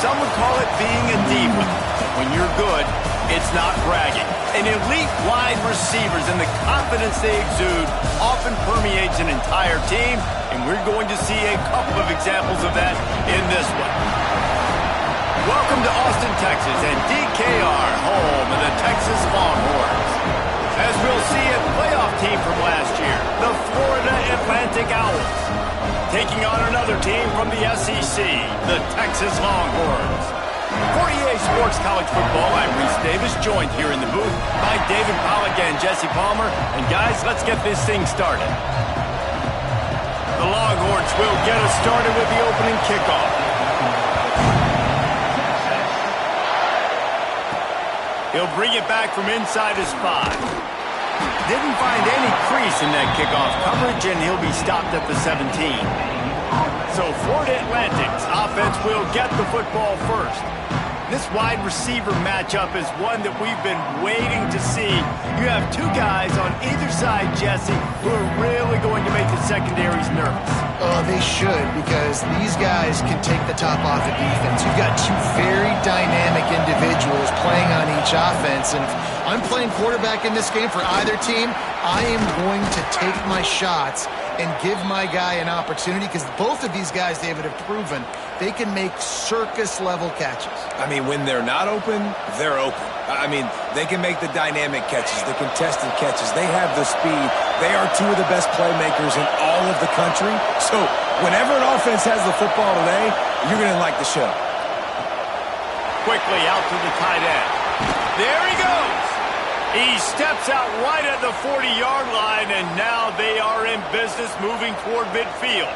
some would call it being a diva. When you're good, it's not bragging. And elite wide receivers and the confidence they exude often permeates an entire team, and we're going to see a couple of examples of that in this one. Welcome to Austin, Texas, and DKR, home of the Texas Longhorns. As we'll see, a playoff team from last year, the Florida Atlantic Owls, taking on another team from the SEC, the Texas Longhorns. For EA Sports College Football, I'm Reese Davis, joined here in the booth by David Pollack and Jesse Palmer. And guys, let's get this thing started. The Longhorns will get us started with the opening kickoff. He'll bring it back from inside his 5. Didn't find any crease in that kickoff coverage, and he'll be stopped at the 17. So Florida Atlantic's offense will get the football first. This wide receiver matchup is one that we've been waiting to see. You have two guys on either side, Jesse, who are really going to make the secondaries nervous. Oh, they should, because these guys can take the top off the defense. You've got two very dynamic individuals playing on each offense, and if I'm playing quarterback in this game for either team, I am going to take my shots and give my guy an opportunity, because both of these guys, David, have proven they can make circus-level catches. I mean, when they're not open, they're open. I mean, they can make the dynamic catches, the contested catches. They have the speed. They are two of the best playmakers in all of the country. So whenever an offense has the football today, you're going to like the show. Quickly out to the tight end. There he goes. He steps out right at the 40-yard line, and now they are in business moving toward midfield.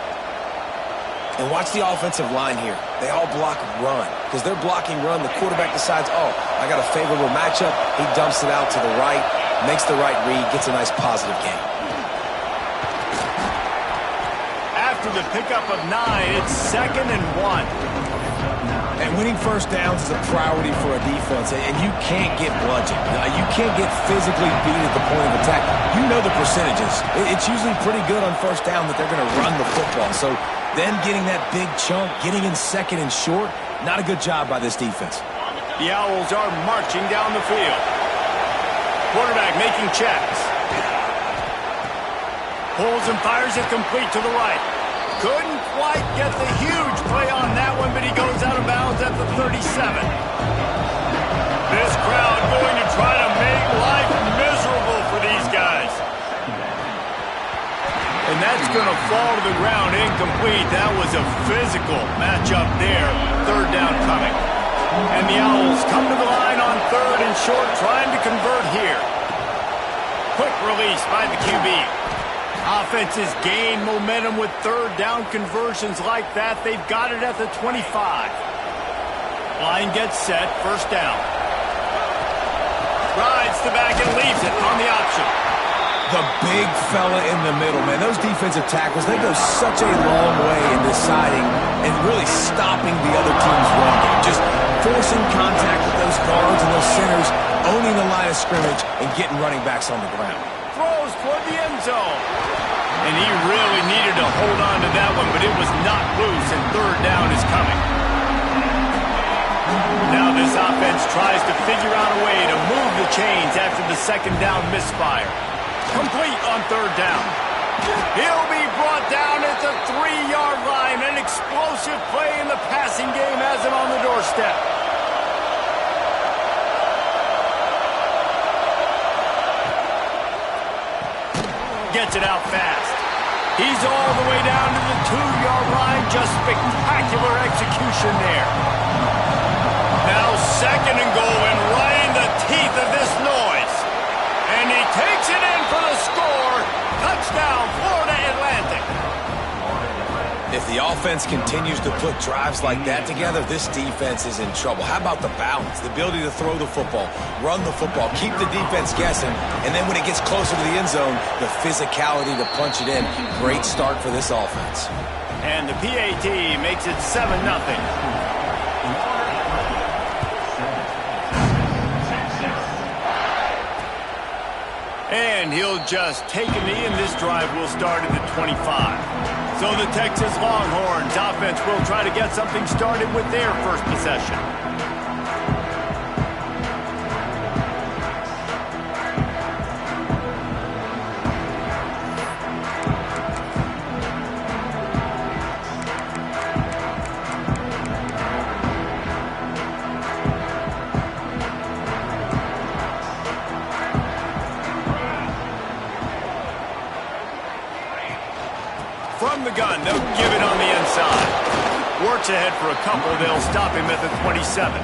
And watch the offensive line here. They all block run. Because they're blocking run, the quarterback decides, oh, I got a favorable matchup. He dumps it out to the right, makes the right read, gets a nice positive gain. After the pickup of 9, it's 2nd and 1. And winning first downs is a priority for a defense, and you can't get bludgeoned. You can't get physically beat at the point of attack. You know the percentages. It's usually pretty good on first down that they're going to run the football. So then getting that big chunk, getting in 2nd and short, not a good job by this defense. The Owls are marching down the field. Quarterback making checks. Pulls and fires it complete to the right. Couldn't quite get the huge play on that one, but he goes out of bounds at the 37. This crowd going to try to make life miserable for these guys. And that's going to fall to the ground incomplete. That was a physical matchup there. 3rd down coming. And the Owls come to the line on 3rd and short, trying to convert here. Quick release by the QB. Offenses gain momentum with 3rd down conversions like that. They've got it at the 25. Line gets set, 1st down. Rides the back and leaves it on the option. The big fella in the middle, man. Those defensive tackles, they go such a long way in deciding and really stopping the other team's run game. Just forcing contact with those guards and those centers, owning the line of scrimmage, and getting running backs on the ground. Throws toward the end zone. And he really needed to hold on to that one, but it was not loose, and 3rd down is coming. Now this offense tries to figure out a way to move the chains after the 2nd down misfire. Complete on 3rd down. He'll be brought down at the 3-yard line. An explosive play in the passing game has him on the doorstep. Gets it out fast. He's all the way down to the 2-yard line. Just spectacular execution there. Now 2nd and goal, and right in the teeth of this noise. And he takes it in for the score. Touchdown, Florida Atlantic. If the offense continues to put drives like that together, this defense is in trouble. How about the balance, the ability to throw the football, run the football, keep the defense guessing, and then when it gets closer to the end zone, the physicality to punch it in. Great start for this offense. And the PAT makes it 7-0. And he'll just take a knee, and this drive will start at the 25. So the Texas Longhorns offense will try to get something started with their first possession. From the gun, they'll give it on the inside. Works ahead for a couple, they'll stop him at the 27.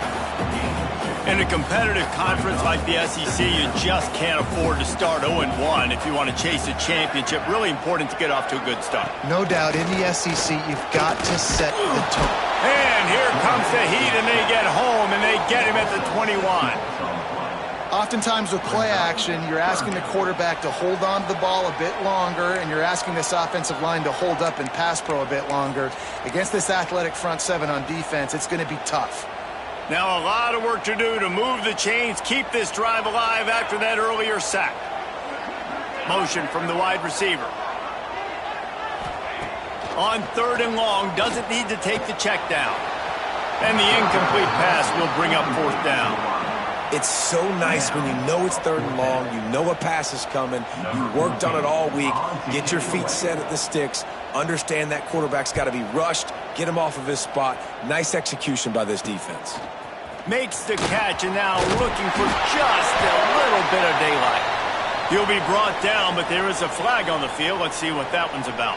In a competitive conference like the SEC, you just can't afford to start 0-1 if you want to chase a championship. Really important to get off to a good start. No doubt, in the SEC, you've got to set the tone. And here comes the heat, and they get home, and they get him at the 21. Oftentimes with play action, you're asking the quarterback to hold on to the ball a bit longer, and you're asking this offensive line to hold up and pass pro a bit longer. Against this athletic front seven on defense, it's going to be tough. Now a lot of work to do to move the chains, keep this drive alive after that earlier sack. Motion from the wide receiver. On 3rd and long, doesn't need to take the check down. And the incomplete pass will bring up 4th down. It's so nice when you know it's 3rd and long, you know a pass is coming, you worked on it all week, get your feet set at the sticks, understand that quarterback's got to be rushed, get him off of his spot. Nice execution by this defense. Makes the catch, and now looking for just a little bit of daylight. He'll be brought down, but there is a flag on the field. Let's see what that one's about.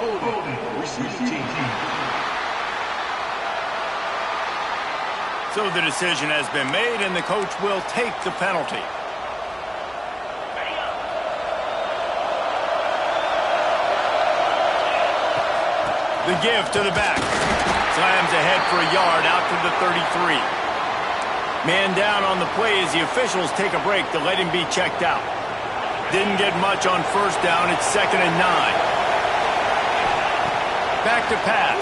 So the decision has been made, and the coach will take the penalty. The give to the back. Slams ahead for a yard out to the 33. Man down on the play as the officials take a break to let him be checked out. Didn't get much on 1st down. It's 2nd and 9. Back to pass.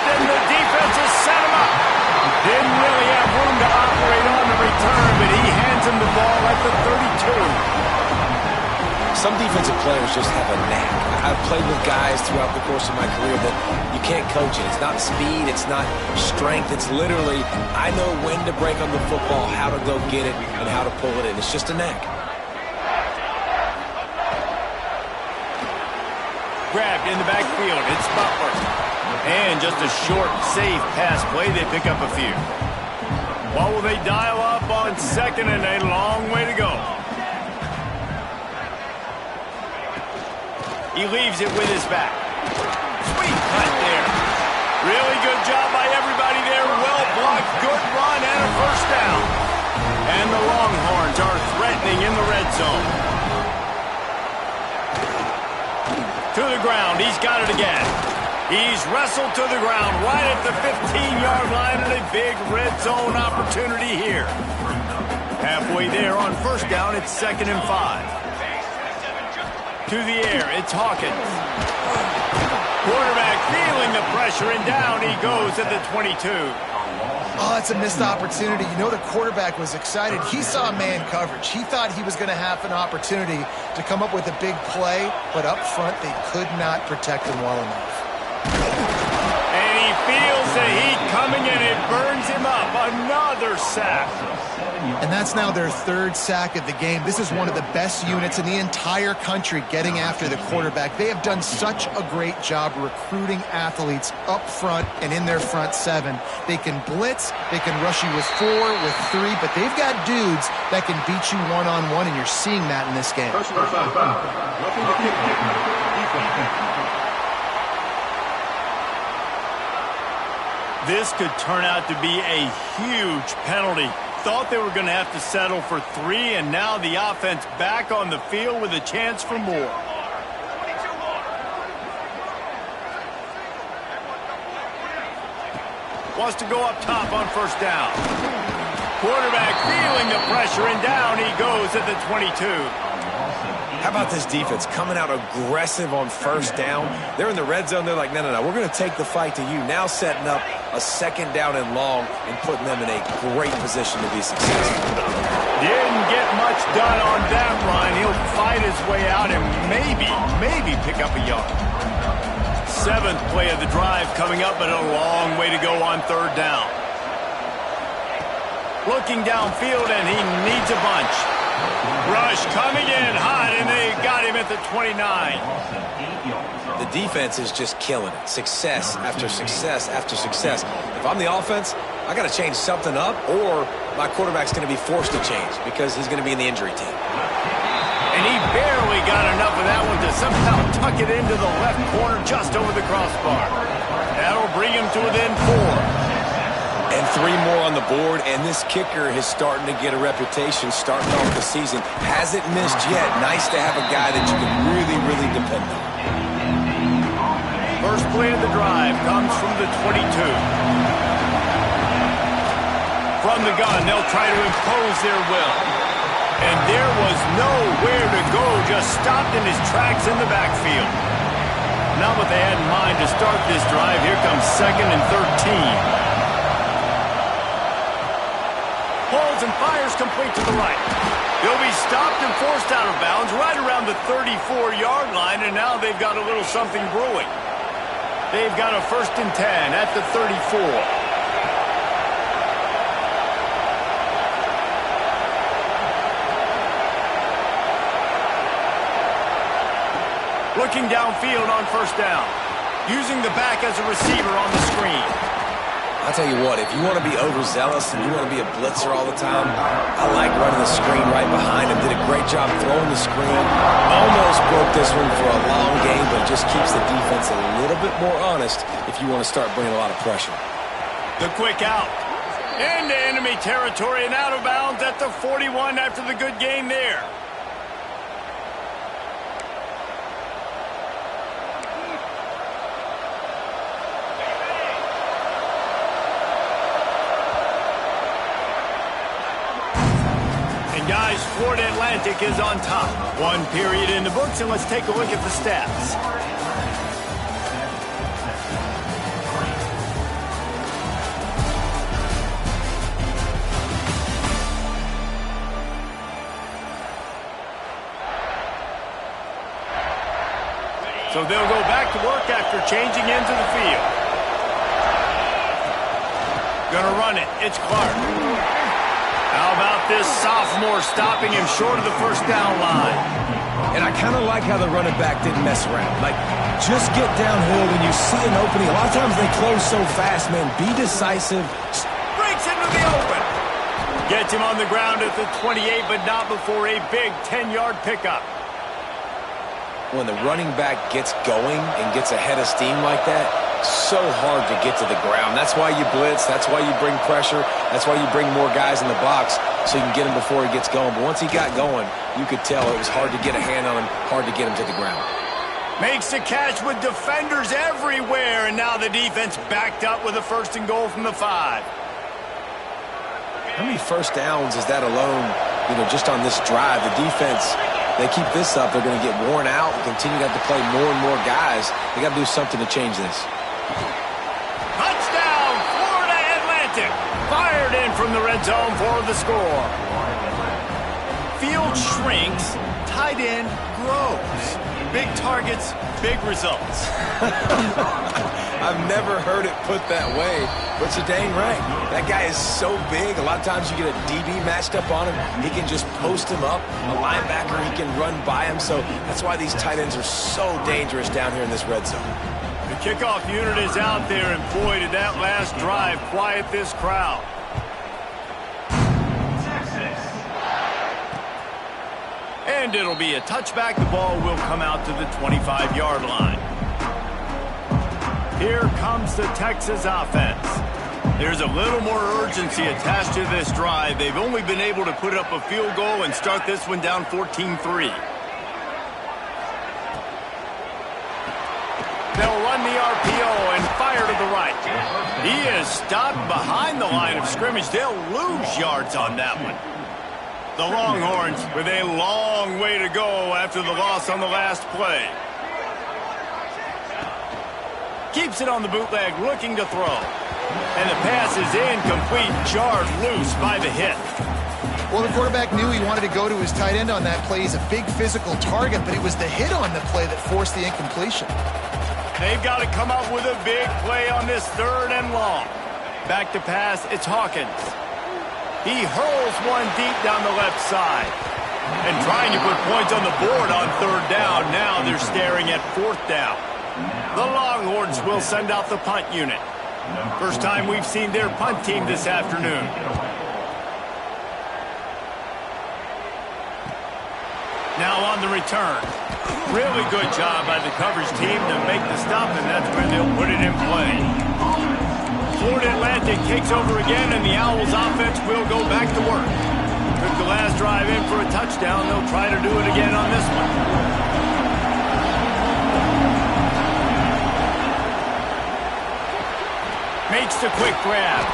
And the defense has set him up. Didn't really have room to operate on the return, but he hands him the ball at the 32. Some defensive players just have a knack. I've played with guys throughout the course of my career that you can't coach it. It's not speed, it's not strength. It's literally, I know when to break on the football, how to go get it, and how to pull it in. It's just a knack. Grabbed in the backfield. It's Butler. And just a short, safe pass play. They pick up a few. What will they dial up on 2nd and a long way to go? He leaves it with his back. Sweet cut there. Really good job by everybody there. Well blocked, good run, and a 1st down. And the Longhorns are threatening in the red zone. To the ground. He's got it again. He's wrestled to the ground right at the 15-yard line, and a big red zone opportunity here. Halfway there on 1st down, it's 2nd and 5. To the air, it's Hawkins. Quarterback feeling the pressure, and down he goes at the 22. Oh, it's a missed opportunity. You know the quarterback was excited. He saw man coverage. He thought he was going to have an opportunity to come up with a big play, but up front they could not protect him well enough. And he feels the heat coming, and it burns him up. Another sack. And that's now their 3rd sack of the game. This is one of the best units in the entire country getting after the quarterback. They have done such a great job recruiting athletes up front and in their front seven. They can blitz, they can rush you with 4, with 3, but they've got dudes that can beat you one-on-one, and you're seeing that in this game. This could turn out to be a huge penalty. Thought they were going to have to settle for 3, and now the offense back on the field with a chance for more. Wants to go up top on 1st down. Quarterback feeling the pressure, and down he goes at the 22. How about this defense coming out aggressive on 1st down? They're in the red zone. They're like, no, we're going to take the fight to you. Now setting up a 2nd down and long and putting them in a great position to be successful. Didn't didn't get much done on that run. He'll fight his way out and maybe pick up a yard. 7th play of the drive coming up, but a long way to go on 3rd down. Looking downfield, and he needs a bunch. Rush coming in hot, and they got him at the 29. The defense is just killing it. Success after success after success. If I'm the offense, I got to change something up, or my quarterback's going to be forced to change because he's going to be in the injury team. And he barely got enough of that one to somehow tuck it into the left corner just over the crossbar. That'll bring him to within 4. And 3 more on the board, and this kicker is starting to get a reputation starting off the season. Hasn't missed yet. Nice to have a guy that you can really depend on. First play of the drive comes from the 22. From the gun, they'll try to impose their will. And there was nowhere to go, just stopped in his tracks in the backfield. Not what they had in mind to start this drive. Here comes 2nd and 13. Pulls and fires complete to the right. He'll be stopped and forced out of bounds right around the 34-yard line, and now they've got a little something brewing. They've got a 1st and 10 at the 34. Looking downfield on 1st down. Using the back as a receiver on the screen. I'll tell you what, if you want to be overzealous and you want to be a blitzer all the time, I like running the screen right behind him. Did a great job throwing the screen. Almost broke this one for a long game, but just keeps the defense a little bit more honest if you want to start bringing a lot of pressure. The quick out. Into enemy territory and out of bounds at the 41 after the good game there. Guys, Florida Atlantic is on top. 1 period in the books, and let's take a look at the stats. So they'll go back to work after changing into the field. Gonna run it. It's Clark. How about this sophomore stopping him short of the 1st down line? And I kind of like how the running back didn't mess around. Like, just get downhill when you see an opening. A lot of times they close so fast, man. Be decisive. Breaks into the open. Gets him on the ground at the 28, but not before a big 10-yard pickup. When the running back gets going and gets ahead of steam like that, so hard to get to the ground. That's why you blitz. That's why you bring pressure. That's why you bring more guys in the box so you can get him before he gets going. But once he got going, you could tell it was hard to get a hand on him, hard to get him to the ground. Makes the catch with defenders everywhere, and now the defense backed up with a 1st and goal from the 5. How many 1st downs is that alone, just on this drive? The defense, they keep this up, they're going to get worn out and continue to have to play more and more guys. They got to do something to change this. Touchdown, Florida Atlantic. Fired in from the red zone for the score. Field shrinks, tight end grows. Big targets, big results. I've never heard it put that way, but you're dang right. That guy is so big. A lot of times you get a DB matched up on him. He can just post him up. A linebacker, he can run by him. So that's why these tight ends are so dangerous down here in this red zone. The kickoff unit is out there, and boy, did that last drive quiet this crowd. And it'll be a touchback. The ball will come out to the 25-yard line. Here comes the Texas offense. There's a little more urgency attached to this drive. They've only been able to put up a field goal and start this one down 14-3. They'll run the RPO and fire to the right. He is stopped behind the line of scrimmage. They'll lose yards on that one. The Longhorns with a long way to go after the loss on the last play. Keeps it on the bootleg, looking to throw. And the pass is incomplete, jarred loose by the hit. Well, the quarterback knew he wanted to go to his tight end on that play. He's a big physical target, but it was the hit on the play that forced the incompletion. They've got to come up with a big play on this 3rd and long. Back to pass, it's Hawkins. He hurls one deep down the left side. And trying to put points on the board on 3rd down. Now they're staring at 4th down. The Longhorns will send out the punt unit. First time we've seen their punt team this afternoon. Now on the return. Really good job by the coverage team to make the stop, and that's where they'll put it in play. Florida Atlantic takes over again, and the Owls offense will go back to work. Took the last drive in for a touchdown. They'll try to do it again on this one. Makes the quick grab.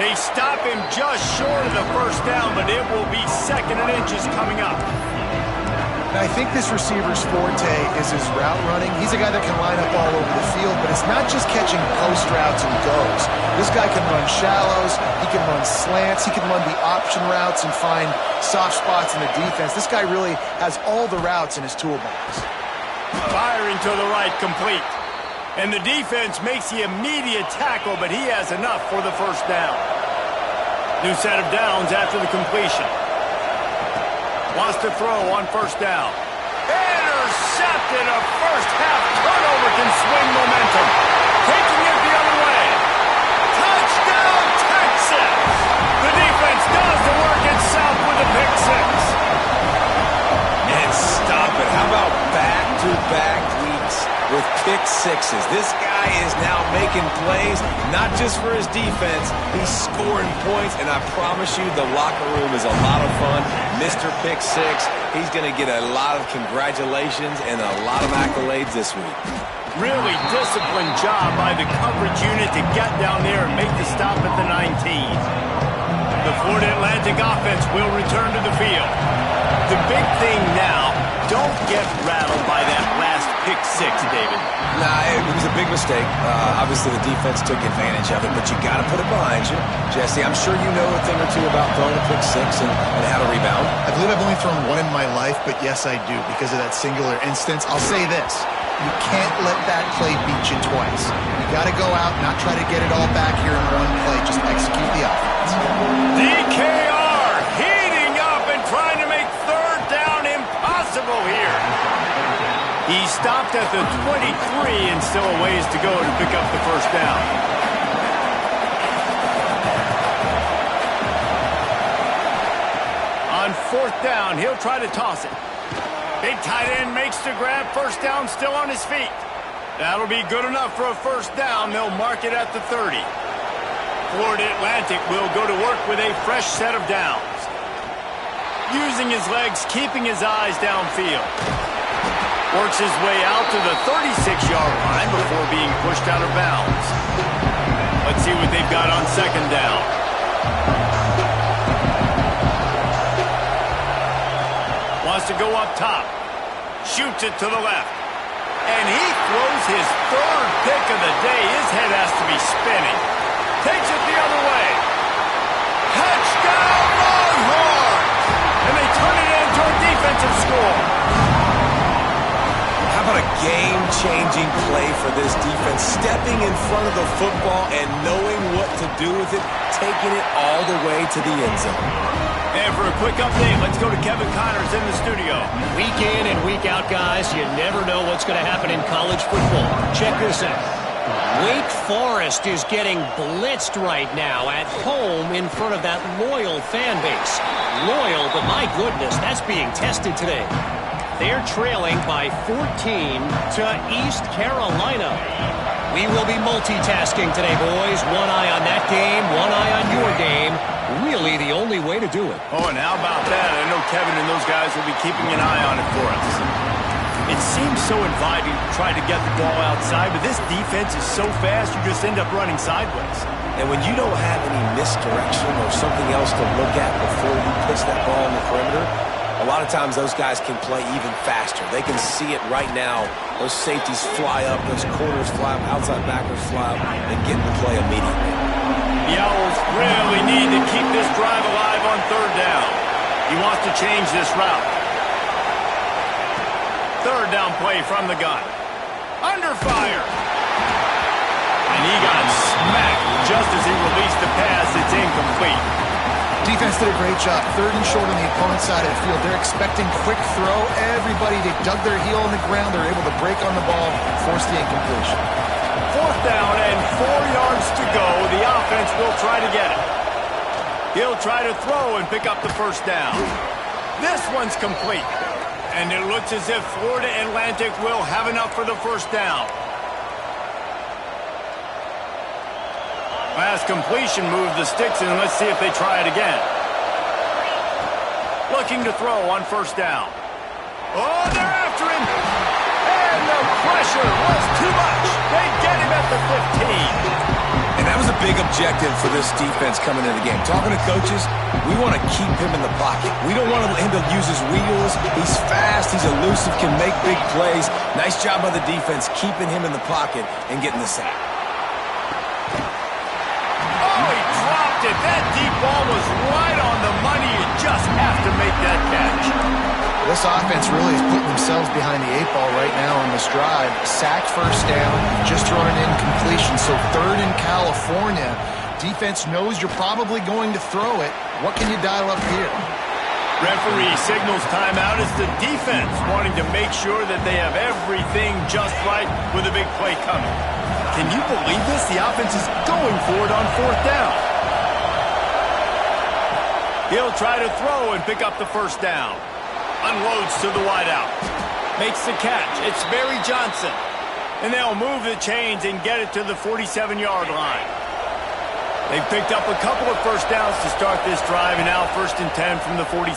They stop him just short of the first down, but it will be 2nd and inches coming up. I think this receiver's forte is his route running. He's a guy that can line up all over the field, but it's not just catching post routes and goes. This guy can run shallows, he can run slants, he can run the option routes and find soft spots in the defense. This guy really has all the routes in his toolbox. Firing to the right, complete. And the defense makes the immediate tackle, but he has enough for the first down. New set of downs after the completion. Wants to throw on 1st down. Intercepted. A first-half turnover can swing momentum. Taking it the other way. Touchdown, Texas! The defense does the work itself with a pick 6. And stop it. How about back-to-back weeks with pick 6s? This guy is now making plays, not just for his defense. He's scoring points, and I promise you the locker room is a lot of fun. Mr. Pick 6, he's going to get a lot of congratulations and a lot of accolades this week. Really disciplined job by the coverage unit to get down there and make the stop at the 19. The Florida Atlantic offense will return to the field. The big thing now, don't get rattled by that last pick 6, David. Nah, it was a big mistake. Obviously, the defense took advantage of it, but you got to put it behind you. Jesse, I'm sure you know a thing or two about throwing a pick 6 and how to rebound. I believe I've only thrown one in my life, but yes, I do because of that singular instance. I'll say this. You can't let that play beat you twice. You got to go out, not try to get it all back here in one play. Just execute the offense. DKR heating up and trying to make 3rd down impossible here. He stopped at the 23 and still a ways to go to pick up the first down. On 4th down, he'll try to toss it. Big tight end makes the grab. First down, still on his feet. That'll be good enough for a first down. They'll mark it at the 30. Florida Atlantic will go to work with a fresh set of downs. Using his legs, keeping his eyes downfield. Works his way out to the 36-yard line before being pushed out of bounds. Let's see what they've got on 2nd down. Wants to go up top. Shoots it to the left. And he throws his 3rd pick of the day. His head has to be spinning. Takes it the other way. Touchdown, Longhorns! And they turn it into a defensive score. How about a game-changing play for this defense? Stepping in front of the football and knowing what to do with it, taking it all the way to the end zone. And for a quick update, let's go to Kevin Connors in the studio. Week in and week out, guys, you never know what's going to happen in college football. Check this out. Wake Forest is getting blitzed right now at home in front of that loyal fan base. Loyal, but my goodness, that's being tested today. They're trailing by 14 to East Carolina. We will be multitasking today, boys. One eye on that game, one eye on your game. Really the only way to do it. Oh, and how about that? I know Kevin and those guys will be keeping an eye on it for us. It seems so inviting to try to get the ball outside, but this defense is so fast, you just end up running sideways. And when you don't have any misdirection or something else to look at before you pitch that ball on the perimeter, a lot of times those guys can play even faster. They can see it right now. Those safeties fly up, those corners fly up, outside backers fly up, and get in the play immediately. The Owls really need to keep this drive alive on 3rd down. He wants to change this route. Third down play from the gun. Under fire. And he got smacked just as he released the pass. It's incomplete. Defense did a great job. Third and short on the opponent's side of the field. They're expecting quick throw. Everybody, they dug their heel on the ground. They're able to break on the ball, force the incompletion. Fourth down and 4 yards to go. The offense will try to get it. He'll try to throw and pick up the first down. This one's complete. And it looks as if Florida Atlantic will have enough for the first down. Pass completion moved the sticks in. Let's see if they try it again. Looking to throw on first down. Oh, they're after him. And the pressure was too much. They get him at the 15. And that was a big objective for this defense coming into the game. Talking to coaches, we want to keep him in the pocket. We don't want him to use his wheels. He's fast. He's elusive, can make big plays. Nice job by the defense keeping him in the pocket and getting the sack. That deep ball was right on the money. You just have to make that catch. This offense really is putting themselves behind the 8 ball right now on this drive. Sacked first down, just thrown an incompletion. So third in California. Defense knows you're probably going to throw it. What can you dial up here? Referee signals timeout as the defense wanting to make sure that they have everything just right with a big play coming. Can you believe this? The offense is going for it on fourth down. He'll try to throw and pick up the first down. Unloads to the wideout. Makes the catch. It's Barry Johnson. And they'll move the chains and get it to the 47-yard line. They've picked up a couple of first downs to start this drive, and now 1st and 10 from the 47.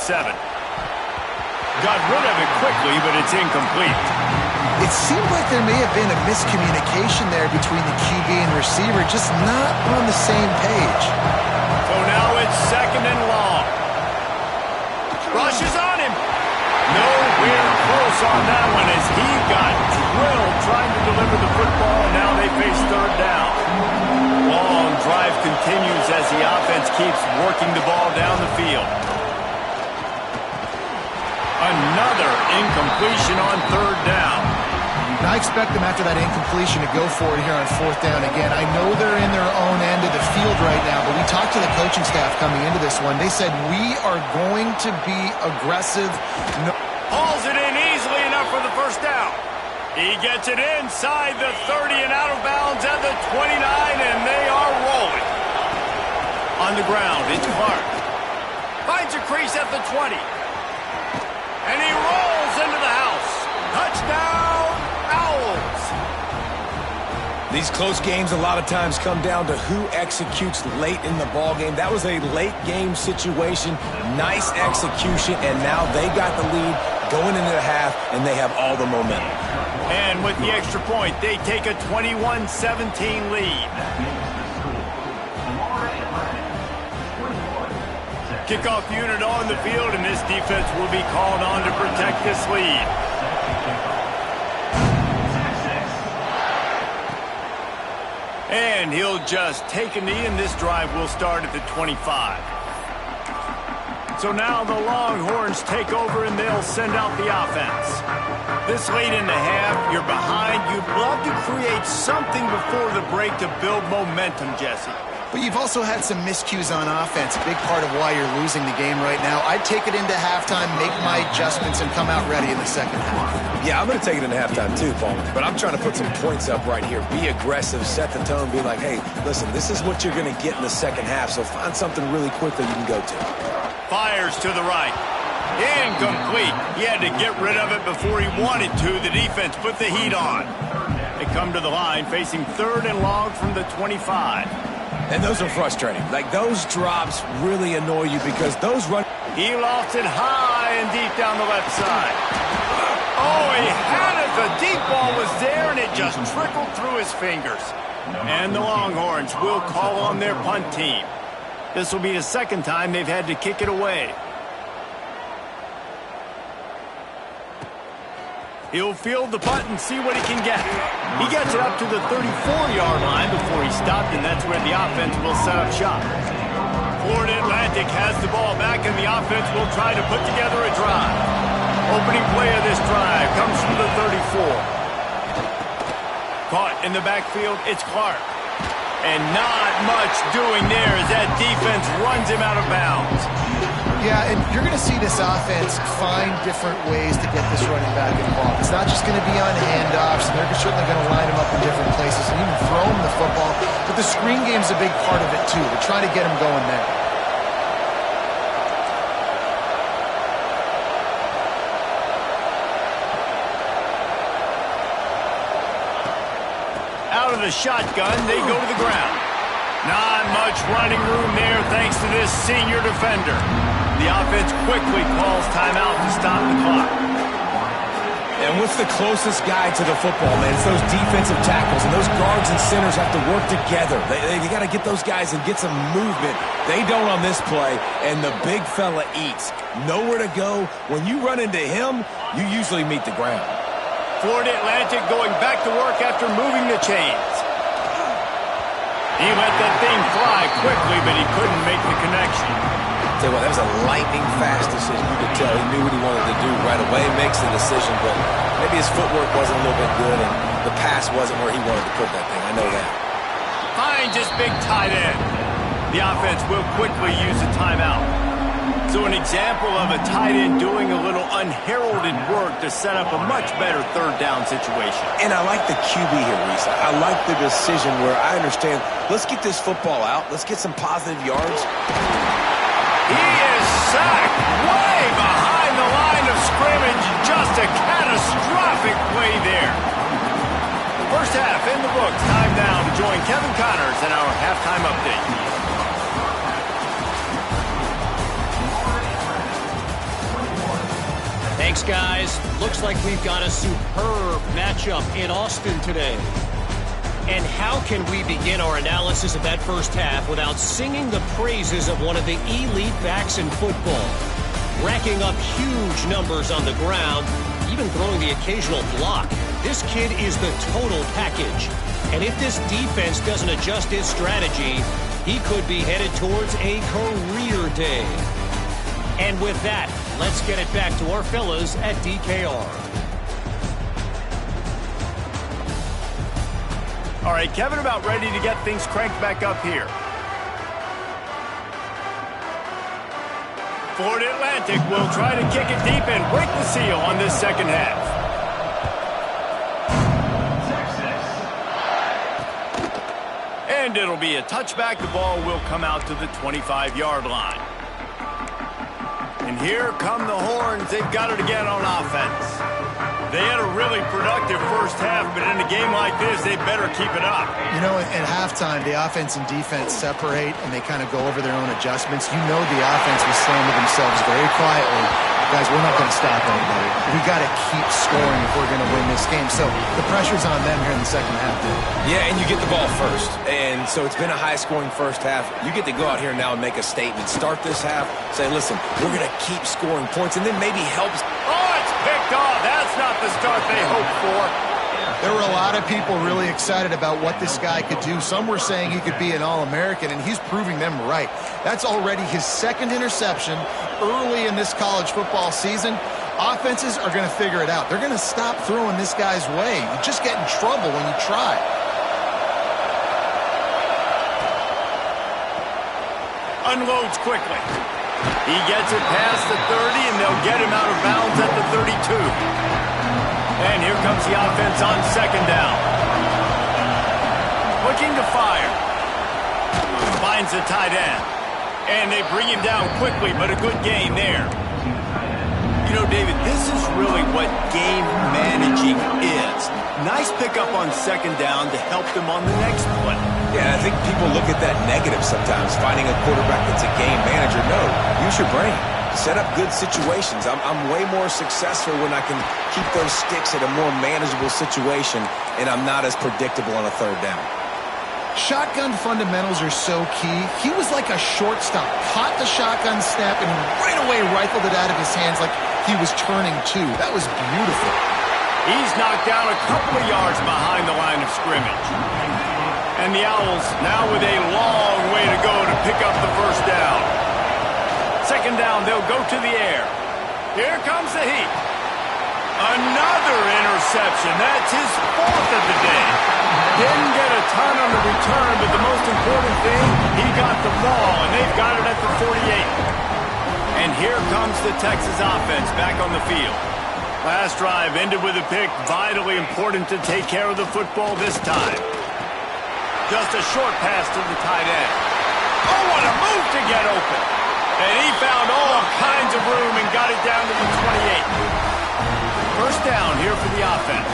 Got rid of it quickly, but it's incomplete. It seemed like there may have been a miscommunication there between the QB and receiver, just not on the same page. So now it's 2nd and long. Rushes on him. Nowhere close on that one as he got drilled trying to deliver the football, and now they face third down. Long drive continues as the offense keeps working the ball down the field. Another incompletion on third down. And I expect them after that incompletion to go for it here on fourth down again. I know they're in their own end of the field right now, but we talked to the coaching staff coming into this one. They said, we are going to be aggressive. Hauls it in easily enough for the first down. He gets it inside the 30 and out of bounds at the 29, and they are rolling. On the ground, it's Clark. Finds a crease at the 20. And he rolls into the house. Touchdown, Owls. These close games a lot of times come down to who executes late in the ball game. That was a late game situation. Nice execution, and now they got the lead going into the half, and they have all the momentum. And with the extra point, they take a 21-17 lead. Kickoff unit on the field, and this defense will be called on to protect this lead. And he'll just take a knee, and this drive will start at the 25. So now the Longhorns take over, and they'll send out the offense. This late in the half, you're behind. You'd love to create something before the break to build momentum, Jesse. But you've also had some miscues on offense, a big part of why you're losing the game right now. I'd take it into halftime, make my adjustments, and come out ready in the second half. Yeah, I'm going to take it into halftime too, Paul. But I'm trying to put some points up right here. Be aggressive, set the tone, be like, hey, listen, this is what you're going to get in the second half, so find something really quick that you can go to. Fires to the right. Incomplete. He had to get rid of it before he wanted to. The defense put the heat on. They come to the line facing 3rd and long from the 25. And those are frustrating. Like, those drops really annoy you because those run... He lost it high and deep down the left side. Oh, he had it. The deep ball was there, and it just trickled through his fingers. And the Longhorns will call on their punt team. This will be the second time they've had to kick it away. He'll field the punt and see what he can get. He gets it up to the 34-yard line before he stopped, and that's where the offense will set up shop. Florida Atlantic has the ball back, and the offense will try to put together a drive. Opening play of this drive comes from the 34. Caught in the backfield, it's Clark. And not much doing there as that defense runs him out of bounds. Yeah, and you're going to see this offense find different ways to get this running back involved. It's not just going to be on handoffs, and they're certainly going to line him up in different places and even throw him the football. But the screen game's a big part of it, too. They're trying to get him going there. Out of the shotgun, they go to the ground. Not much running room there thanks to this senior defender. The offense quickly calls timeout to stop the clock. And what's the closest guy to the football, man? It's those defensive tackles, and those guards and centers have to work together. They got to get those guys and get some movement. They don't on this play, and the big fella eats. Nowhere to go. When you run into him, you usually meet the ground. Florida Atlantic going back to work after moving the chains. He let that thing fly quickly, but he couldn't make the connection. Tell you what, that was a lightning-fast decision. You could tell he knew what he wanted to do right away. Makes the decision, but maybe his footwork wasn't a little bit good, and the pass wasn't where he wanted to put that thing. I know that. Finds his big tight end. The offense will quickly use a timeout. So an example of a tight end doing a little unheralded work to set up a much better third down situation. And I like the QB here, Reese. I like the decision where I understand, let's get this football out. Let's get some positive yards. He is sacked way behind the line of scrimmage. Just a catastrophic play there. First half in the books. Time now to join Kevin Connors in our halftime update. Thanks, guys. Looks like we've got a superb matchup in Austin today. And how can we begin our analysis of that first half without singing the praises of one of the elite backs in football? Racking up huge numbers on the ground, even throwing the occasional block. This kid is the total package. And if this defense doesn't adjust its strategy, he could be headed towards a career day. And with that, let's get it back to our fellas at DKR. All right, Kevin, about ready to get things cranked back up here. Florida Atlantic will try to kick it deep and break the seal on this second half. And it'll be a touchback. The ball will come out to the 25-yard line. And here come the horns. They've got it again on offense. They had a really productive first half, but in a game like this, they better keep it up. You know, at halftime, the offense and defense separate, and they kind of go over their own adjustments. You know the offense was saying to themselves very quietly, guys, we're not going to stop anybody. We got to keep scoring if we're going to win this game. So the pressure's on them here in the second half, dude. Yeah, and you get the ball first. And so it's been a high-scoring first half. You get to go out here now and make a statement. Start this half, say, listen, we're going to keep scoring points, and then maybe helps. Oh, it's picked off. That's not the start they hoped for. There were a lot of people really excited about what this guy could do. Some were saying he could be an All-American, and he's proving them right. That's already his second interception early in this college football season. Offenses are going to figure it out. They're going to stop throwing this guy's way. You just get in trouble when you try. Unloads quickly. He gets it past the 30, and they'll get him out of bounds at the 32. And here comes the offense on second down. Looking to fire. Finds the tight end. And they bring him down quickly, but a good gain there. You know, David, this is really what game managing is. Nice pickup on second down to help them on the next play. Yeah, I think people look at that negative sometimes, finding a quarterback that's a game manager. No, use your brain. Set up good situations. I'm way more successful when I can keep those sticks at a more manageable situation, and I'm not as predictable on a third down. Shotgun fundamentals are so key. He was like a shortstop. Caught the shotgun snap and right away rifled it out of his hands like he was turning two. That was beautiful. He's knocked down a couple of yards behind the line of scrimmage. And the Owls now with a long way to go to pick up the first down. Second down, they'll go to the air. Here comes the heat. Another interception. That's his fourth of the day. Didn't get a ton on the return, but the most important thing, he got the ball, and they've got it at the 48. And here comes the Texas offense back on the field. Last drive ended with a pick. Vitally important to take care of the football this time. Just a short pass to the tight end. Oh, what a move to get open. And he found all kinds of room and got it down to the 28. First down here for the offense.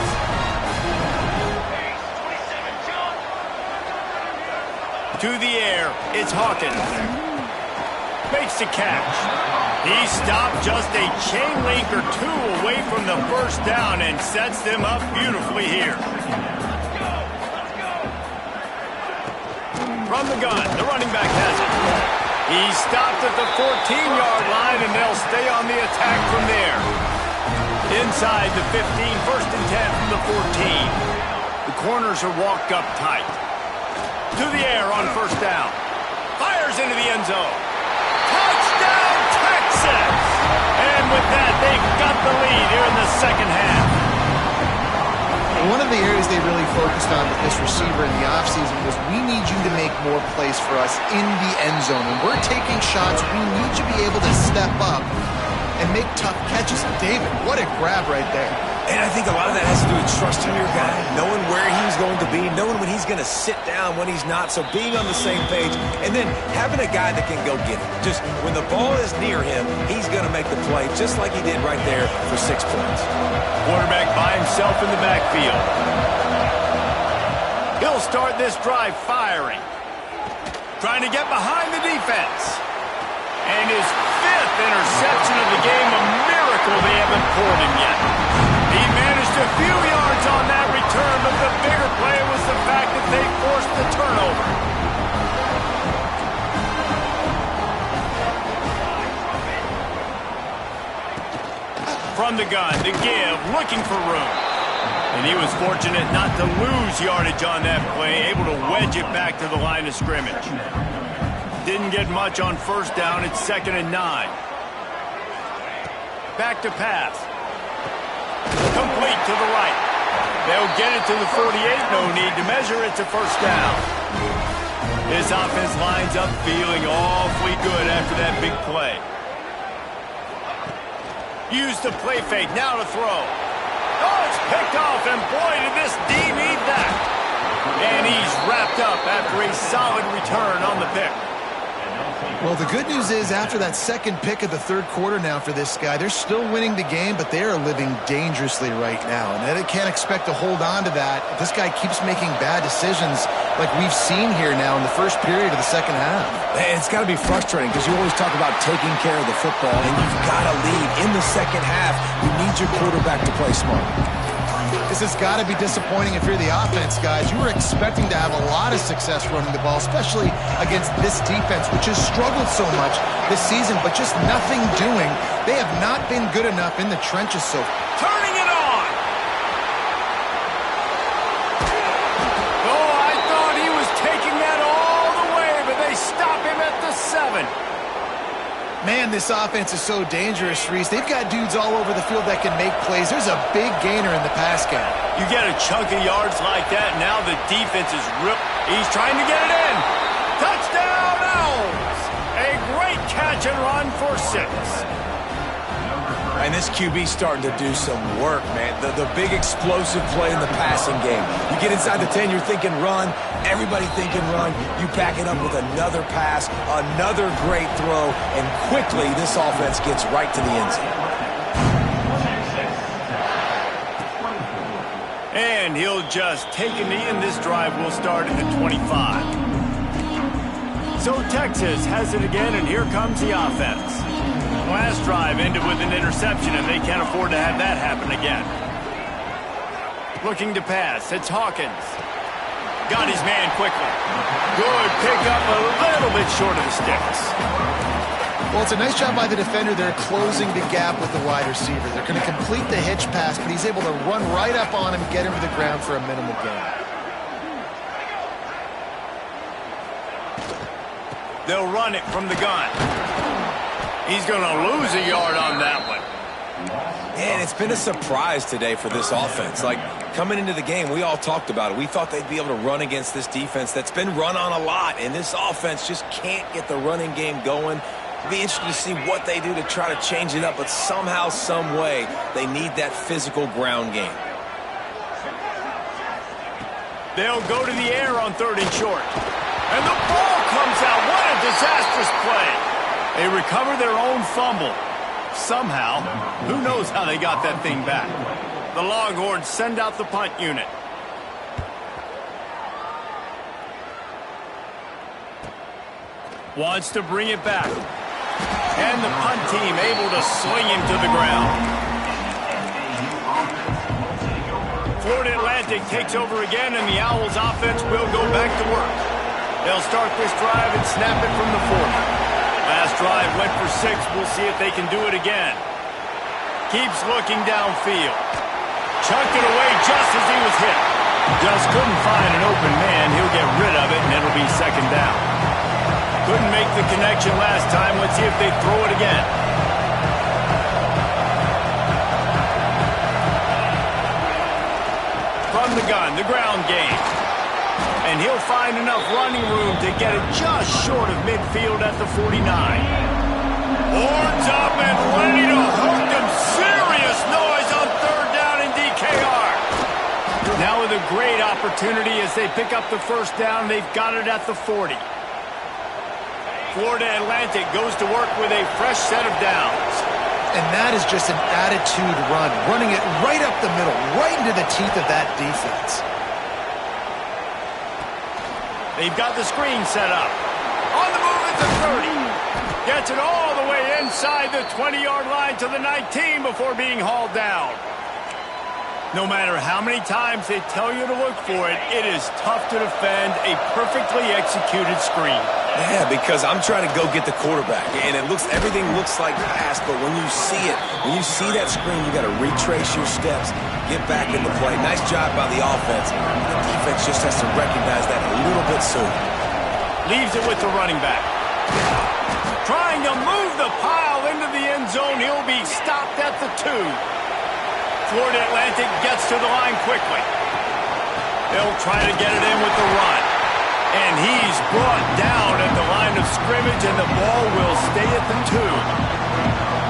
To the air, it's Hawkins. Makes the catch. He stopped just a chain link or two away from the first down and sets them up beautifully here. From the gun, the running back has it. He stopped at the 14-yard line, and they'll stay on the attack from there. Inside the 15, first and 10 from the 14. The corners are walked up tight. To the air on first down. Fires into the end zone. Touchdown, Texas! And with that, they've got the lead here in the second half. One of the areas they really focused on with this receiver in the offseason was we need you to make more plays for us in the end zone. When we're taking shots, we need you to be able to step up and make tough catches. David, what a grab right there. And I think a lot of that has to do with trusting your guy, knowing where he's going to be, knowing when he's going to sit down, when he's not, so being on the same page, and then having a guy that can go get it. Just when the ball is near him, he's going to make the play, just like he did right there for 6 points. Quarterback by himself in the backfield. He'll start this drive firing. Trying to get behind the defense. And his 5th interception of the game, a miracle they haven't pulled him yet. He managed a few yards on that return, but the bigger play was the fact that they forced the turnover. From the gun, the give, looking for room. And he was fortunate not to lose yardage on that play, able to wedge it back to the line of scrimmage. Didn't get much on first down. It's 2nd and 9. Back to pass. Complete to the right. They'll get it to the 48. No need to measure. It's a first down. His offense lines up feeling awfully good after that big play. Use the play fake. Now to throw. Oh, it's picked off, and boy, did this D need that. And he's wrapped up after a solid return on the pick. Well, the good news is after that second pick of the third quarter now for this guy, they're still winning the game, but they are living dangerously right now. And they can't expect to hold on to that if this guy keeps making bad decisions like we've seen here now in the first period of the second half. It's got to be frustrating because you always talk about taking care of the football, and you've got to lead in the second half. You need your quarterback to play smart. This has got to be disappointing if you're the offense, guys. You were expecting to have a lot of success running the ball, especially against this defense, which has struggled so much this season, but just nothing doing. They have not been good enough in the trenches so far. Turning it on! Oh, I thought he was taking that all the way, but they stop him at the 7. Man, this offense is so dangerous, Reese. They've got dudes all over the field that can make plays. There's a big gainer in the pass game. You get a chunk of yards like that, now the defense is ripped. He's trying to get it in. Touchdown, Owls! A great catch and run for 6. And this QB's starting to do some work, man. The big explosive play in the passing game. You get inside the 10, you're thinking run. Everybody thinking run. You back it up with another pass, another great throw, and quickly this offense gets right to the end zone. And he'll just take a knee, and this drive will start at the 25. So Texas has it again, and here comes the offense. Last drive ended with an interception, and they can't afford to have that happen again. Looking to pass, it's Hawkins. Got his man quickly. Good pickup, a little bit short of the sticks. Well, it's a nice job by the defender. They're closing the gap with the wide receiver. They're going to complete the hitch pass, but he's able to run right up on him, get him to the ground for a minimal gain. They'll run it from the gun. He's going to lose a yard on that one. And it's been a surprise today for this offense. Like, coming into the game, we all talked about it. We thought they'd be able to run against this defense that's been run on a lot, and this offense just can't get the running game going. It'll be interesting to see what they do to try to change it up, but somehow, some way, they need that physical ground game. They'll go to the air on 3rd and short. And the ball comes out. What a disastrous play. They recover their own fumble. Somehow, who knows how they got that thing back. The Longhorns send out the punt unit. Wants to bring it back. And the punt team able to swing him to the ground. Florida Atlantic takes over again, and the Owls offense will go back to work. They'll start this drive and snap it from the 40. Last drive went for 6. We'll see if they can do it again. Keeps looking downfield. Chucked it away just as he was hit. Just couldn't find an open man. He'll get rid of it, and it'll be 2nd down. Couldn't make the connection last time. Let's see if they throw it again. From the gun, the ground game. And he'll find enough running room to get it just short of midfield at the 49. Horns up and ready to hook them. Serious noise on 3rd down in DKR. Now with a great opportunity as they pick up the 1st down. They've got it at the 40. Florida Atlantic goes to work with a fresh set of downs. And that is just an attitude run, running it right up the middle, right into the teeth of that defense. They've got the screen set up. On the move at the 30. Gets it all the way inside the 20-yard line to the 19 before being hauled down. No matter how many times they tell you to look for it, it is tough to defend a perfectly executed screen. Yeah, because I'm trying to go get the quarterback, and everything looks like pass, but when you see it, when you see that screen, you got to retrace your steps, get back into play. Nice job by the offense. The defense just has to recognize that a little bit sooner. Leaves it with the running back. Trying to move the pile into the end zone. He'll be stopped at the 2. Florida Atlantic gets to the line quickly. They'll try to get it in with the run. And he's brought down at the line of scrimmage, and the ball will stay at the 2.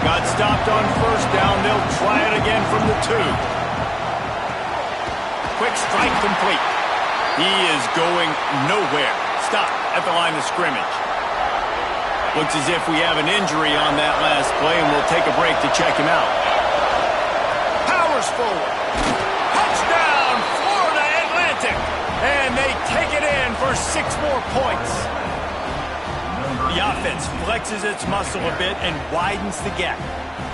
Got stopped on 1st down. They'll try it again from the 2. Quick strike complete. He is going nowhere. Stop at the line of scrimmage. Looks as if we have an injury on that last play, and we'll take a break to check him out. Powers forward. Touchdown, Florida Atlantic. And they take it in for 6 more points. The offense flexes its muscle a bit and widens the gap.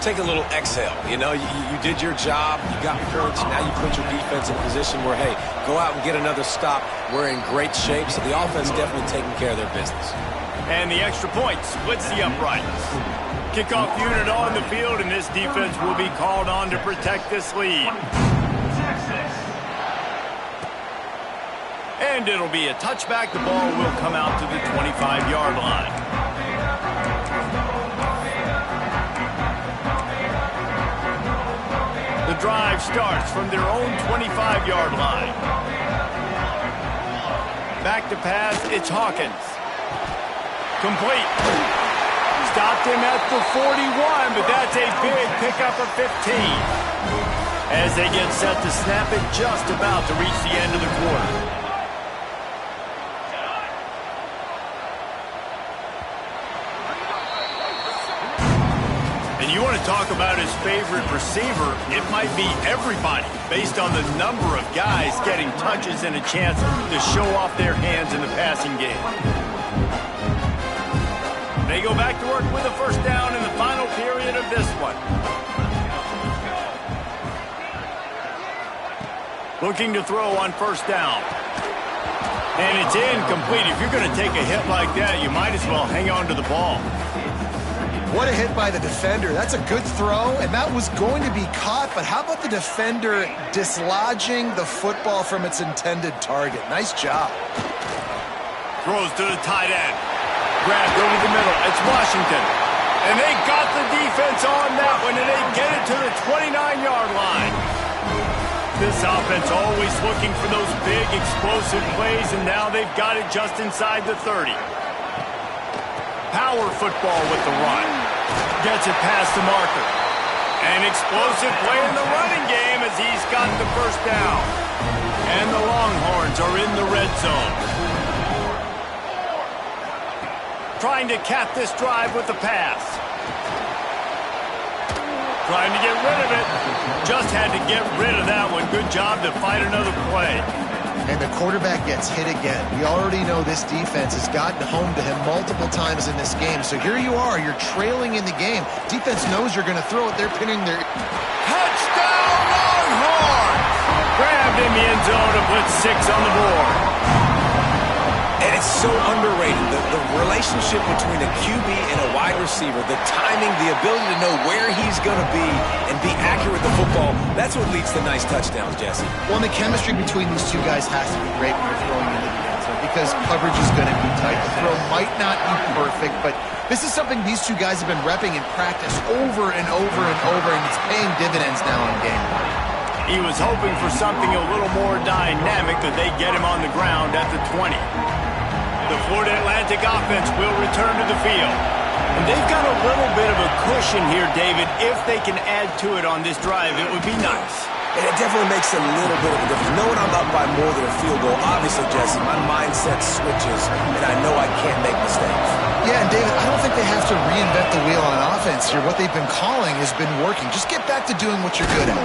Take a little exhale. You know, you did your job. You got points. Now you put your defense in a position where, hey, go out and get another stop. We're in great shape, so the offense definitely taking care of their business. And the extra point splits the uprights. Kickoff unit on the field, and this defense will be called on to protect this lead. And it'll be a touchback. The ball will come out to the 25-yard line. The drive starts from their own 25-yard line. Back to pass, it's Hawkins. Complete. Stopped him at the 41, but that's a big pickup of 15. As they get set to snap it, just about to reach the end of the quarter. And you want to talk about his favorite receiver, it might be everybody, based on the number of guys getting touches and a chance to show off their hands in the passing game. They go back to work with a 1st down in the final period of this one. Looking to throw on 1st down. And it's incomplete. If you're going to take a hit like that, you might as well hang on to the ball. What a hit by the defender. That's a good throw, and that was going to be caught, but how about the defender dislodging the football from its intended target? Nice job. Throws to the tight end. Grabbed over the middle. It's Washington. And they got the defense on that one, and they get it to the 29-yard line. This offense always looking for those big, explosive plays, and now they've got it just inside the 30. Power football with the run. Gets it past the marker. An explosive play in the running game as he's got the first down. And the Longhorns are in the red zone. Trying to cap this drive with the pass. Trying to get rid of it. Just had to get rid of that one. Good job to fight another play. And the quarterback gets hit again. We already know this defense has gotten home to him multiple times in this game. So here you are. You're trailing in the game. Defense knows you're going to throw it. They're pinning their... Touchdown, Longhorns! Grabbed in the end zone to put 6 on the board. And it's so underrated. The relationship between a QB and a wide receiver, the timing, the ability to know where he's going to be and be accurate with the football, that's what leads to nice touchdowns, Jesse. Well, and the chemistry between these two guys has to be great when you're throwing into the end zone because coverage is going to be tight. The throw might not be perfect, but this is something these two guys have been repping in practice over and over and over, and it's paying dividends now in game. He was hoping for something a little more dynamic that they get him on the ground at the 20. The Florida Atlantic offense will return to the field. And they've got a little bit of a cushion here, David. If they can add to it on this drive, it would be nice. And it definitely makes a little bit of a difference. Knowing I'm up by more than a field goal, obviously, Jesse, my mindset switches, and I know I can't make mistakes. Yeah, and David, I don't think they have to reinvent the wheel on offense here. What they've been calling has been working. Just get back to doing what you're good at.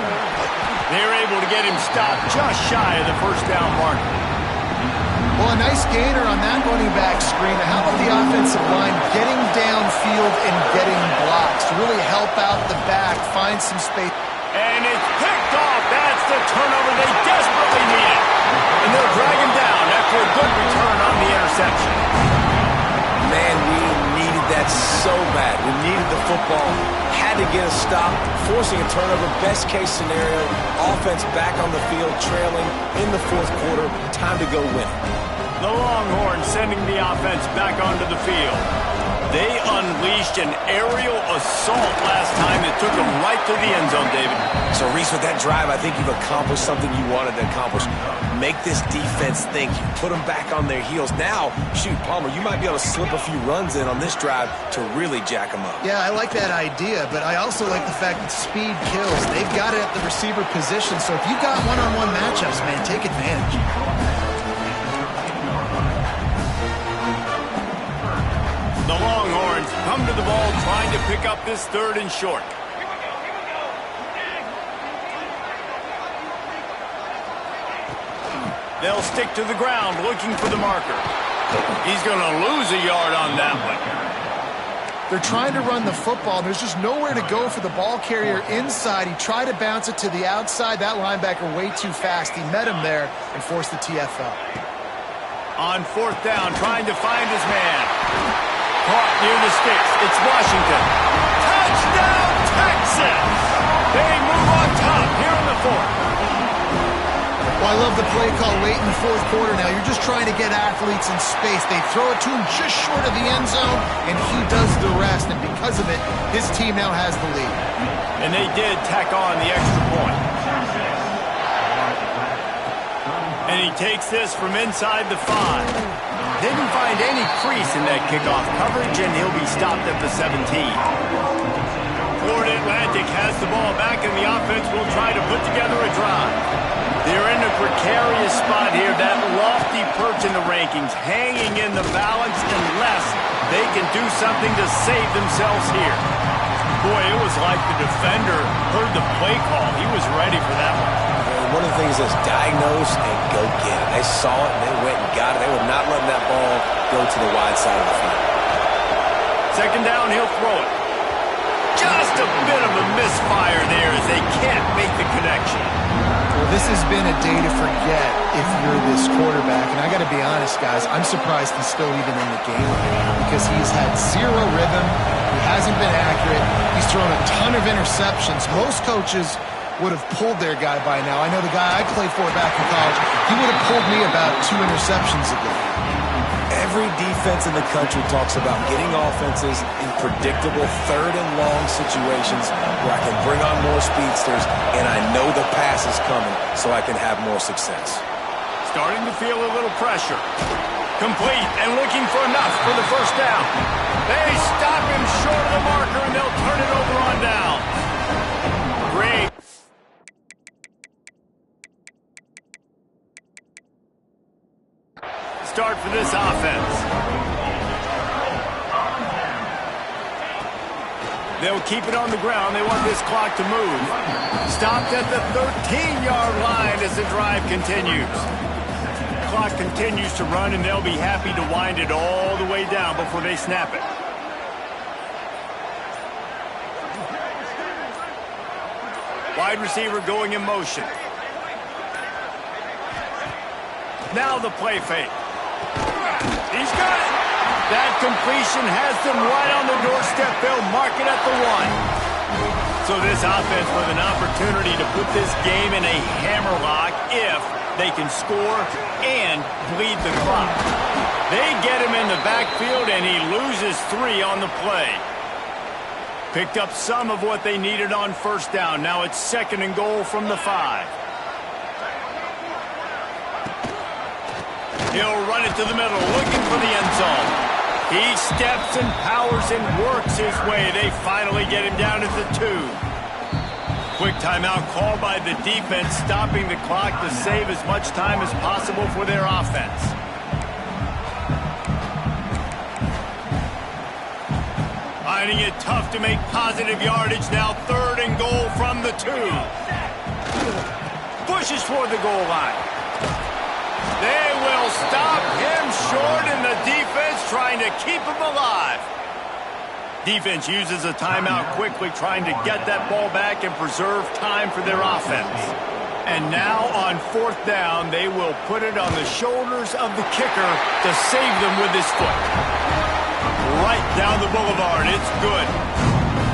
They're able to get him stopped just shy of the first down mark. Well, a nice gainer on that running back screen. How about the offensive line getting downfield and getting blocks to really help out the back, find some space. And it's picked off. That's the turnover they desperately needed. And they'll drag him down after a good return on the interception. Man, we needed that so bad. We needed the football. Had to get a stop, forcing a turnover. Best case scenario, offense back on the field, trailing in the fourth quarter. Time to go win it. The Longhorns sending the offense back onto the field. They unleashed an aerial assault last time that took them right to the end zone, David. So, Reese, with that drive, I think you've accomplished something you wanted to accomplish. Make this defense think. You put them back on their heels. Now, shoot, Palmer, you might be able to slip a few runs in on this drive to really jack them up. Yeah, I like that idea, but I also like the fact that speed kills. They've got it at the receiver position, so if you've got one-on-one matchups, man, take advantage. The Longhorns come to the ball trying to pick up this 3rd and short. They'll stick to the ground looking for the marker. He's going to lose a yard on that one. They're trying to run the football, and there's just nowhere to go for the ball carrier inside. He tried to bounce it to the outside. That linebacker way too fast. He met him there and forced the TFL. On 4th down, trying to find his man. Caught near the sticks. It's Washington. Touchdown, Texas! They move on top here in the 4th. Well, I love the play call late in the 4th quarter now. You're just trying to get athletes in space. They throw it to him just short of the end zone, and he does the rest. And because of it, his team now has the lead. And they did tack on the extra point. And he takes this from inside the 5. Didn't find any crease in that kickoff coverage, and he'll be stopped at the 17. Florida Atlantic has the ball back, and the offense will try to put together a drive. They're in a precarious spot here, that lofty perch in the rankings, hanging in the balance unless they can do something to save themselves here. Boy, it was like the defender heard the play call. He was ready for that one. One of the things is diagnose and go get it. They saw it and they went and got it. They were not letting that ball go to the wide side of the field. 2nd down, he'll throw it. Just a bit of a misfire there as they can't make the connection. Well, this has been a day to forget if you're this quarterback. And I got to be honest, guys, I'm surprised he's still even in the game because he's had zero rhythm. He hasn't been accurate. He's thrown a ton of interceptions. Most coaches would have pulled their guy by now. I know the guy I played for back in college, he would have pulled me about 2 interceptions ago. Every defense in the country talks about getting offenses in predictable third and long situations where I can bring on more speedsters and I know the pass is coming so I can have more success. Starting to feel a little pressure. Complete and looking for enough for the first down. They stop him short of the marker and they'll turn it over on down. Great. Start for this offense. They'll keep it on the ground. They want this clock to move. Stopped at the 13-yard line as the drive continues. Clock continues to run, and they'll be happy to wind it all the way down before they snap it. Wide receiver going in motion. Now the play fake. He's got it. That completion has them right on the doorstep. They'll mark it at the 1. So this offense with an opportunity to put this game in a hammerlock if they can score and bleed the clock. They get him in the backfield, and he loses 3 on the play. Picked up some of what they needed on first down. Now it's 2nd and goal from the 5. He'll run it to the middle, looking for the end zone. He steps and powers and works his way. They finally get him down at the 2. Quick timeout called by the defense, stopping the clock to save as much time as possible for their offense. Finding it tough to make positive yardage. Now 3rd and goal from the 2. Pushes toward the goal line. They will stop him short, and the defense trying to keep him alive. Defense uses a timeout quickly, trying to get that ball back and preserve time for their offense. And now on 4th down, they will put it on the shoulders of the kicker to save them with his foot. Right down the boulevard, it's good.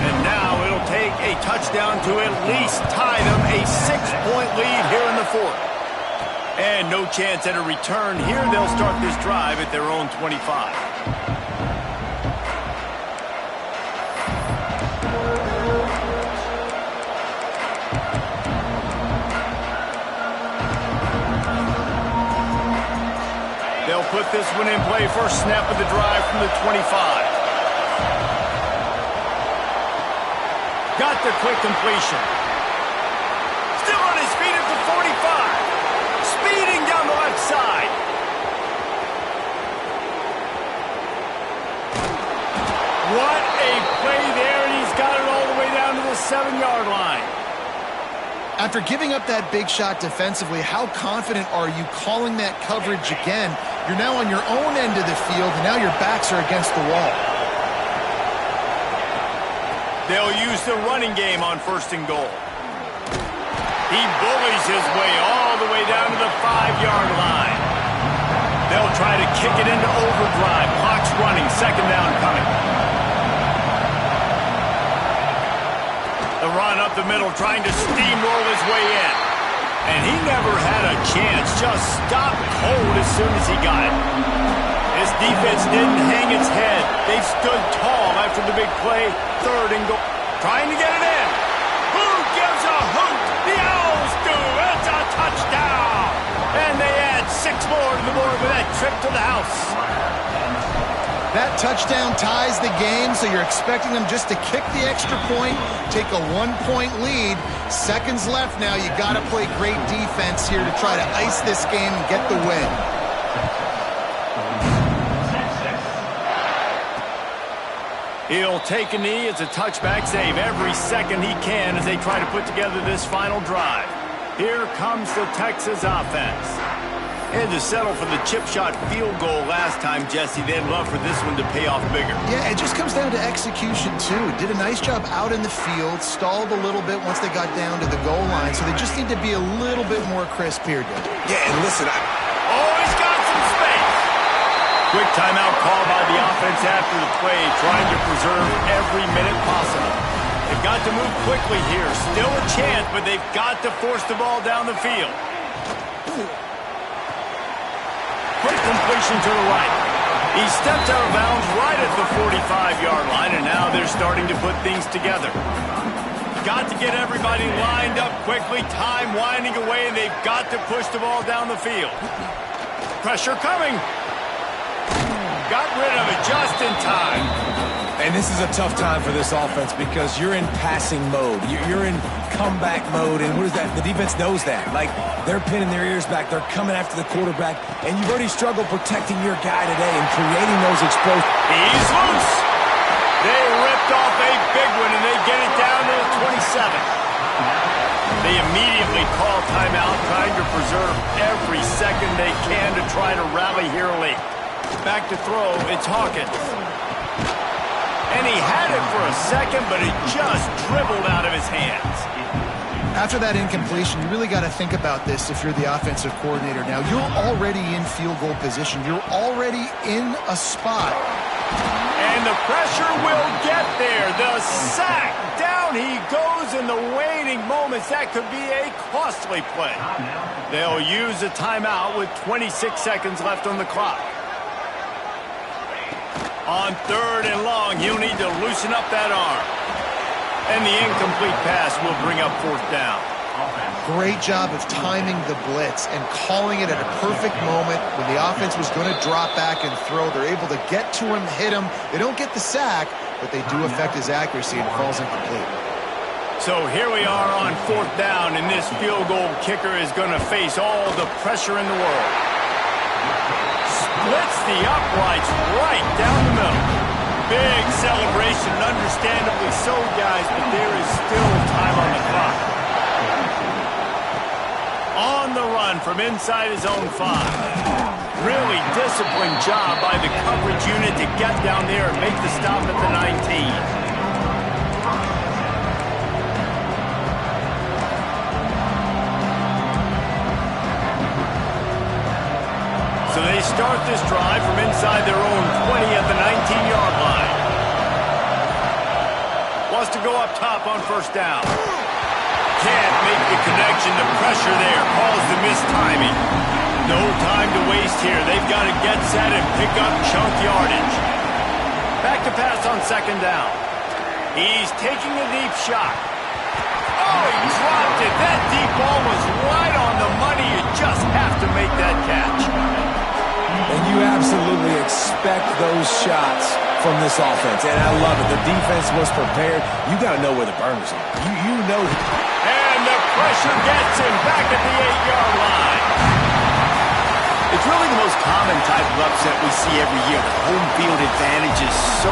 And now it'll take a touchdown to at least tie them a 6-point lead here in the 4th. And no chance at a return here. They'll start this drive at their own 25. They'll put this one in play. First snap of the drive from the 25. Got the quick completion. Still on his feet at the 45. Speeding down the left side. What a play there, and he's got it all the way down to the 7-yard line. After giving up that big shot defensively, how confident are you calling that coverage again? You're now on your own end of the field, and now your backs are against the wall. They'll use the running game on 1st and goal. He bullies his way all the way down to the 5-yard line. They'll try to kick it into overdrive. Clock's running. 2nd down coming. The run up the middle, trying to steamroll his way in. And he never had a chance. Just stopped cold as soon as he got it. This defense didn't hang its head. They stood tall after the big play. 3rd and goal. Trying to get it in. Who gives a hoot? The Owls do. It's a touchdown. And they add 6 more to the board with that trip to the house. That touchdown ties the game, so you're expecting them just to kick the extra point, take a 1-point lead. Seconds left now. You got to play great defense here to try to ice this game and get the win. He'll take a knee. It's a touchback save every second he can as they try to put together this final drive. Here comes the Texas offense. Had to settle for the chip shot field goal last time, Jesse. They'd love for this one to pay off bigger. Yeah, it just comes down to execution, too. Did a nice job out in the field, stalled a little bit once they got down to the goal line, so they just need to be a little bit more crisp here, Dave. Yeah, and listen, Oh, he's got some space. Quick timeout call by the offense after the play, trying to preserve every minute possible. They've got to move quickly here. Still a chance, but they've got to force the ball down the field. Quick completion to the right. He stepped out of bounds right at the 45-yard line, and now they're starting to put things together. Got to get everybody lined up quickly. Time winding away, and they've got to push the ball down the field. Pressure coming. Got rid of it just in time. And this is a tough time for this offense because you're in passing mode. You're in comeback mode, and what is that? The defense knows that. Like, they're pinning their ears back. They're coming after the quarterback, and you've already struggled protecting your guy today and creating those exposed. He's loose. They ripped off a big one, and they get it down to the 27. They immediately call timeout, trying to preserve every second they can to try to rally here late. Back to throw, it's Hawkins. And he had it for a second, but it just dribbled out of his hands. After that incompletion, you really got to think about this if you're the offensive coordinator. Now, you're already in field goal position. You're already in a spot. And the pressure will get there. The sack. Down he goes in the waiting moments. That could be a costly play. They'll use a timeout with 26 seconds left on the clock. On 3rd and long, he'll need to loosen up that arm. And the incomplete pass will bring up 4th down. Great job of timing the blitz and calling it at a perfect moment when the offense was going to drop back and throw. They're able to get to him, hit him. They don't get the sack, but they do affect his accuracy and falls incomplete. So here we are on 4th down, and this field goal kicker is going to face all the pressure in the world. Splits the uprights right down the middle. Big celebration, understandably so, guys, but there is still time on the clock. On the run from inside his own 5. Really disciplined job by the coverage unit to get down there and make the stop at the 19. So they start this drive from inside their own 20 at the 19-yard line. Wants to go up top on 1st down. Can't make the connection. The pressure there caused the mistiming. No time to waste here. They've got to get set and pick up chunk yardage. Back to pass on 2nd down. He's taking a deep shot. Oh, he dropped it. That deep ball was right on the money. You just have to make that catch. And you absolutely expect those shots from this offense. And I love it. The defense was prepared. You got to know where the burners are. You know. And the pressure gets him back at the 8-yard line. It's really the most common type of upset we see every year. The home field advantage is so